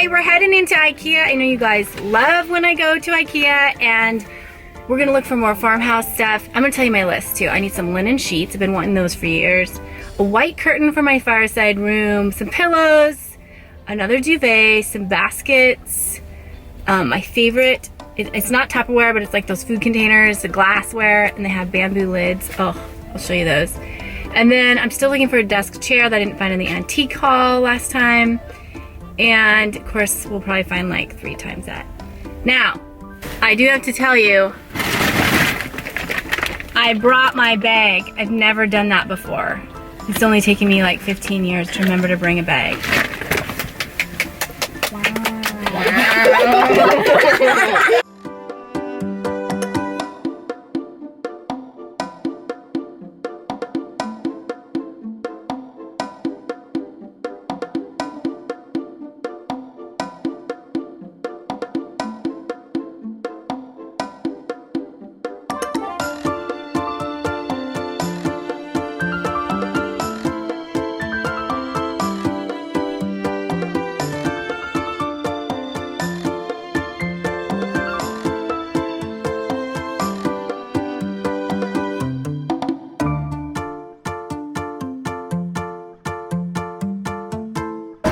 Okay, we're heading into Ikea. I know you guys love when I go to Ikea, and we're gonna look for more farmhouse stuff. I'm gonna tell you my list too. I need some linen sheets. I've been wanting those for years. A white curtain for my fireside room, some pillows, another duvet, some baskets. My favorite, it's not Tupperware, but it's like those food containers, the glassware, and they have bamboo lids. Oh, I'll show you those. And then I'm still looking for a desk chair that I didn't find in the antique haul last time. And of course, we'll probably find like 3 times that. Now, I do have to tell you, I brought my bag. I've never done that before. It's only taken me like 15 years to remember to bring a bag. Wow.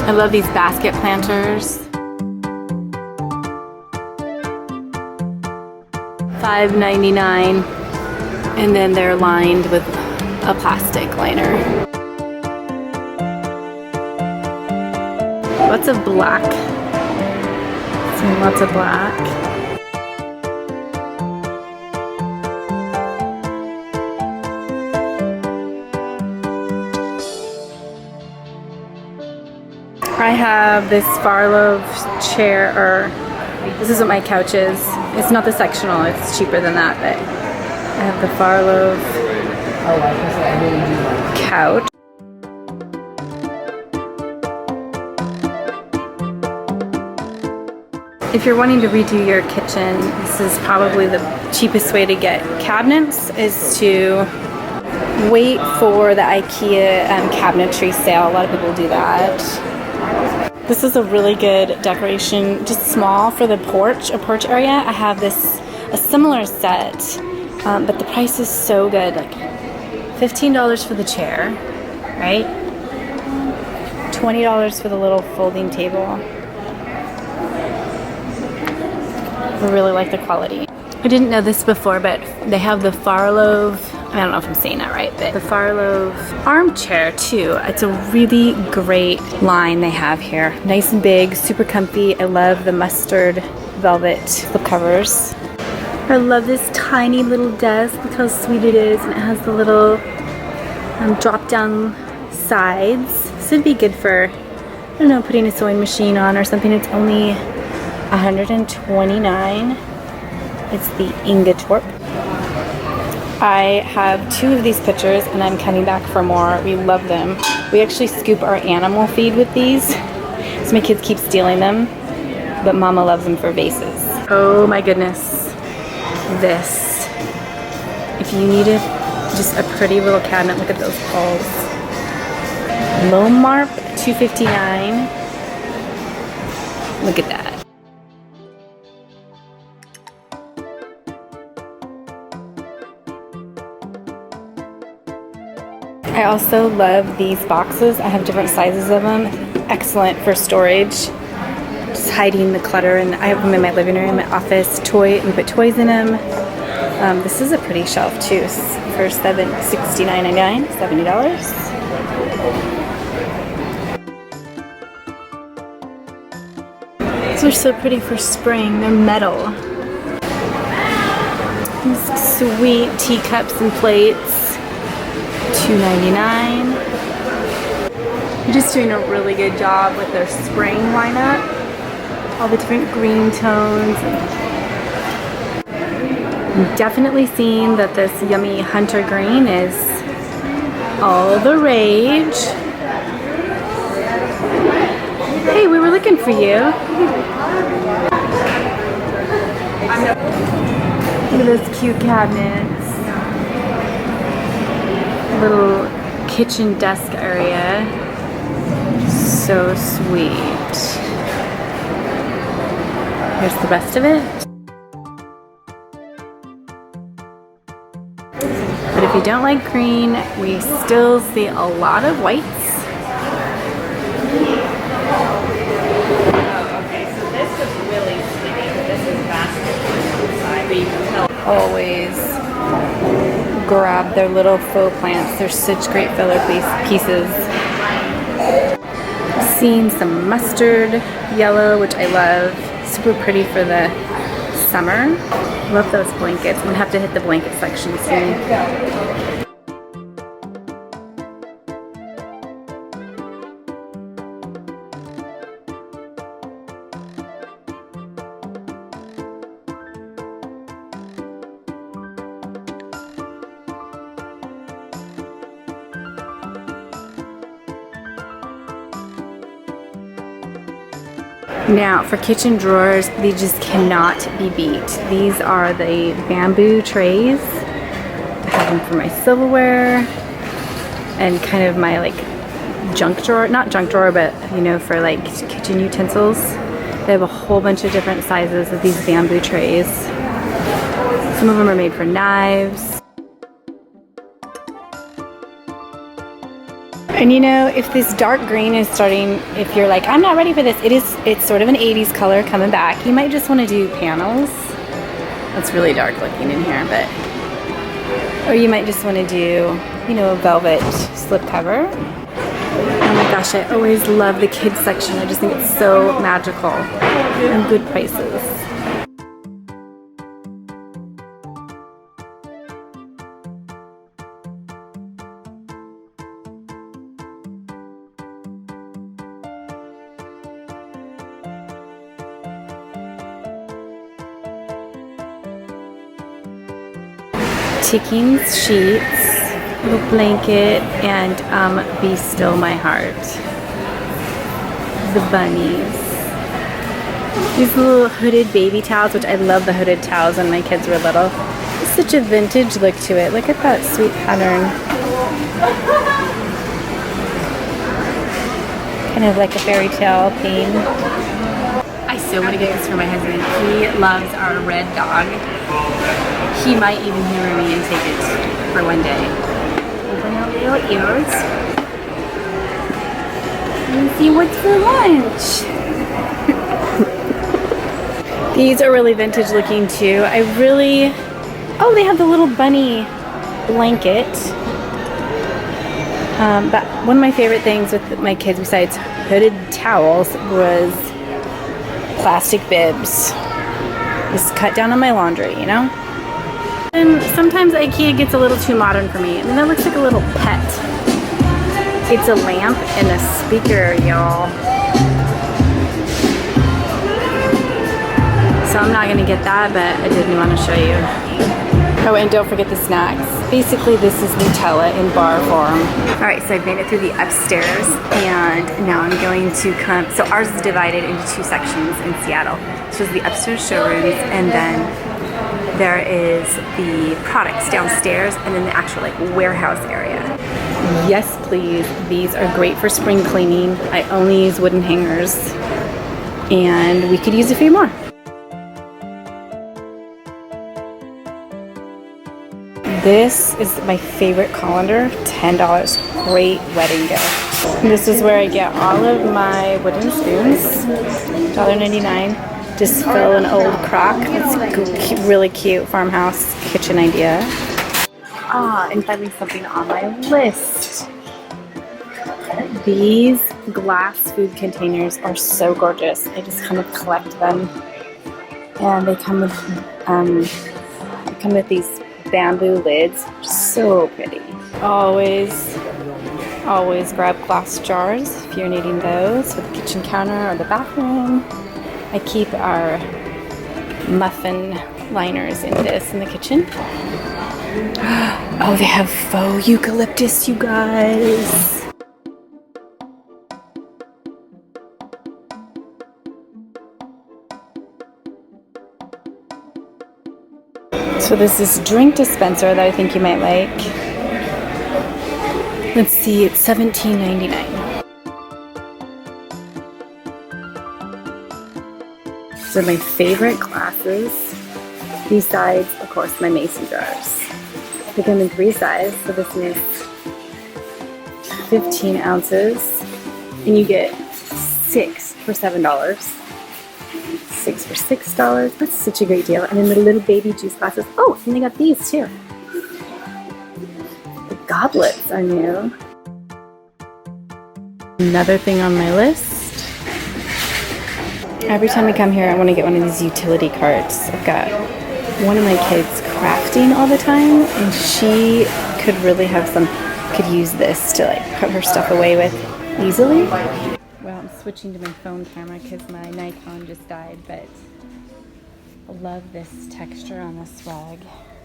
I love these basket planters. $5.99, and then they're lined with a plastic liner. Lots of black. Lots of black. I have this Farmhouse chair, or this is what my couch is. It's not the sectional, it's cheaper than that, but I have the Farmhouse couch. If you're wanting to redo your kitchen, this is probably the cheapest way to get cabinets, is to wait for the Ikea cabinetry sale. A lot of people do that. This is a really good decoration, just small for the porch, a porch area. I have a similar set, but the price is so good. Like $15 for the chair, right? $20 for the little folding table. I really like the quality. I didn't know this before, but they have the Farmhouse, I don't know if I'm saying that right, but the Farmhouse armchair too. It's a really great line they have here. Nice and big, super comfy. I love the mustard velvet slip covers. I love this tiny little desk. Look how sweet it is, and it has the little drop down sides. This would be good for, I don't know, putting a sewing machine on or something. It's only $129. It's the Ingetorp. I have 2 of these pitchers, and I'm coming back for more. We love them. We actually scoop our animal feed with these, so my kids keep stealing them, but Mama loves them for vases. Oh my goodness. This. If you needed just a pretty little cabinet, look at those poles. Lomarp, $2.59. Look at that. I also love these boxes. I have different sizes of them. Excellent for storage. Just hiding the clutter, and I have them in my living room, my office. We put toys in them. This is a pretty shelf too, for $69.99, $70. These are so pretty for spring. They're metal. These sweet teacups and plates. $2.99. They're just doing a really good job with their spring lineup. All the different green tones. I'm definitely seeing that this yummy hunter green is all the rage. Hey, we were looking for you. Look at those cute cabinets. Little kitchen desk area. So sweet. Here's the rest of it. But if you don't like green, we still see a lot of whites. Oh, okay, so this is really skinny. This is basket inside, but you can tell. Always grab their little faux plants. They're such great filler pieces. Seen some mustard yellow, which I love. Super pretty for the summer. Love those blankets. I'm gonna have to hit the blanket section soon. Now for kitchen drawers, they just cannot be beat. These are the bamboo trays. I have them for my silverware and kind of my like junk drawer, not junk drawer, but you know, for like kitchen utensils. They have a whole bunch of different sizes of these bamboo trays. Some of them are made for knives. And you know, if this dark green is starting, if you're like, I'm not ready for this, it's sort of an 80s color coming back. You might just want to do panels. It's really dark looking in here, but, or you might just want to do, you know, a velvet slip cover. Oh my gosh, I always love the kids section. I just think it's so magical and good prices. Ticking sheets, little blanket, and Be Still My Heart. The bunnies. These little hooded baby towels, which I love the hooded towels when my kids were little. It's such a vintage look to it. Look at that sweet pattern. Kind of like a fairy tale theme. I so want to get this for my husband. He loves our red dog. He might even humor me and take it for one day. Open our little ears. And see what's for lunch. These are really vintage looking too. Oh, they have the little bunny blanket. But one of my favorite things with my kids besides hooded towels was plastic bibs. Just cut down on my laundry, you know? And sometimes Ikea gets a little too modern for me. I mean, that looks like a little pet. It's a lamp and a speaker, y'all. So I'm not gonna get that, but I did want to show you. Oh, and don't forget the snacks. Basically, this is Nutella in bar form. All right, so I've made it through the upstairs, and now I'm going to come. So ours is divided into two sections in Seattle. So there's the upstairs showrooms, and then there is the products downstairs, and then the actual like warehouse area. Yes, please. These are great for spring cleaning. I only use wooden hangers, and we could use a few more. This is my favorite colander, $10, great wedding gift. And this is where I get all of my wooden spoons, $1.99. Just fill an old crock. It's really cute farmhouse kitchen idea. And finally something on my list. These glass food containers are so gorgeous. I just kind of collect them. And they come with these bamboo lids. So pretty. Always grab glass jars if you're needing those for the kitchen counter or the bathroom. I keep our muffin liners in the kitchen. Oh, they have faux eucalyptus, you guys. So this is drink dispenser that I think you might like. Let's see, it's $17.99. These are my favorite glasses, besides, of course, my mason jars. They come in 3 sizes, so this is 15 ounces, and you get 6 for $7. 6 for $6. That's such a great deal. And then the little baby juice glasses. Oh, and they got these too. The goblets are new. Another thing on my list. Every time I come here, I want to get one of these utility carts. I've got one of my kids crafting all the time, and she could really have could use this to like put her stuff away with easily. Well, I'm switching to my phone camera because my Nikon just died, but I love this texture on this rug.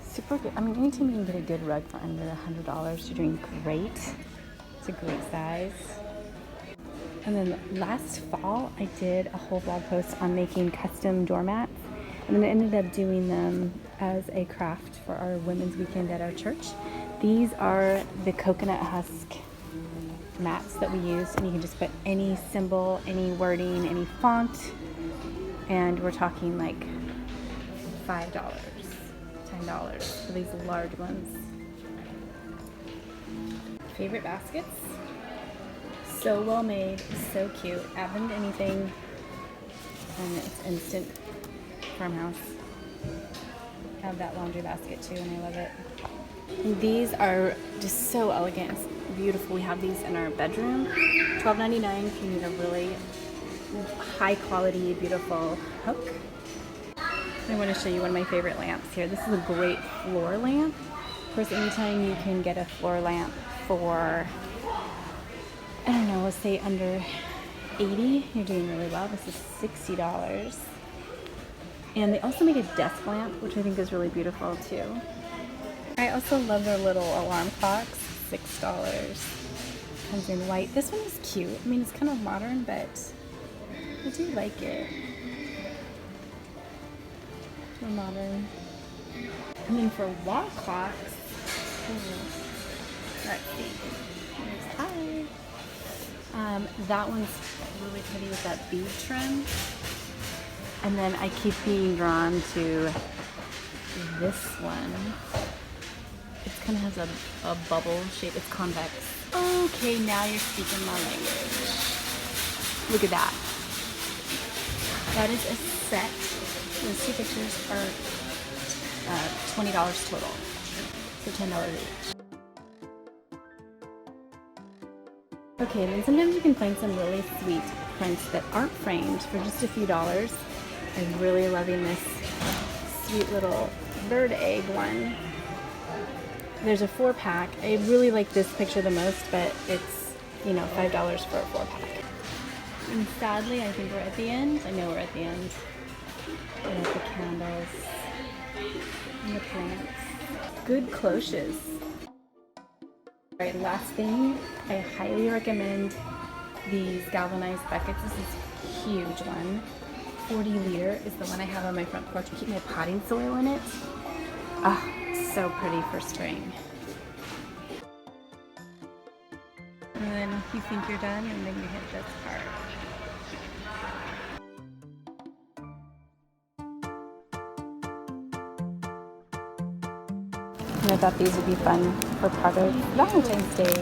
Super good. I mean, anytime you can get a good rug for under $100, you're doing great. It's a great size. And then last fall, I did a whole blog post on making custom doormats, and then I ended up doing them as a craft for our women's weekend at our church. These are the coconut husk mats that we use, and you can just put any symbol, any wording, any font, and we're talking like $5, $10 for these large ones. Favorite baskets? So well made, so cute. Add them to anything, and it's instant. Farmhouse. I have that laundry basket too, and I love it. And these are just so elegant, it's beautiful. We have these in our bedroom. $12.99 if you need a really high quality, beautiful hook. I want to show you one of my favorite lamps here. This is a great floor lamp. Of course, anytime you can get a floor lamp for, I don't know, let's say under $80, you're doing really well. This is $60. And they also make a desk lamp, which I think is really beautiful too. I also love their little alarm clocks, $6. Comes in white. This one is cute. I mean, it's kind of modern, but I do like it. More modern. And then for wall clocks, let's see. Here's hi. That one's really pretty with that bead trim. And then I keep being drawn to this one. It kind of has a bubble shape. It's convex. Okay, now you're speaking my language. Look at that. That is a set. Those 2 pictures are $20 total. So $10 each. Okay, and then sometimes you can find some really sweet prints that aren't framed for just a few dollars. I'm really loving this sweet little bird egg one. There's a 4-pack. I really like this picture the most, but it's, you know, $5 for a 4-pack. And sadly, I think we're at the end. I know we're at the end. I like the candles and the plants. Good cloches. Alright, last thing, I highly recommend these Galvanized Buckets. This is a huge one. 40 liter is the one I have on my front porch. I keep my potting soil in it. Ah, so pretty for spring. And then you think you're done, and then you hit this part. And I thought these would be fun for part of Valentine's Day.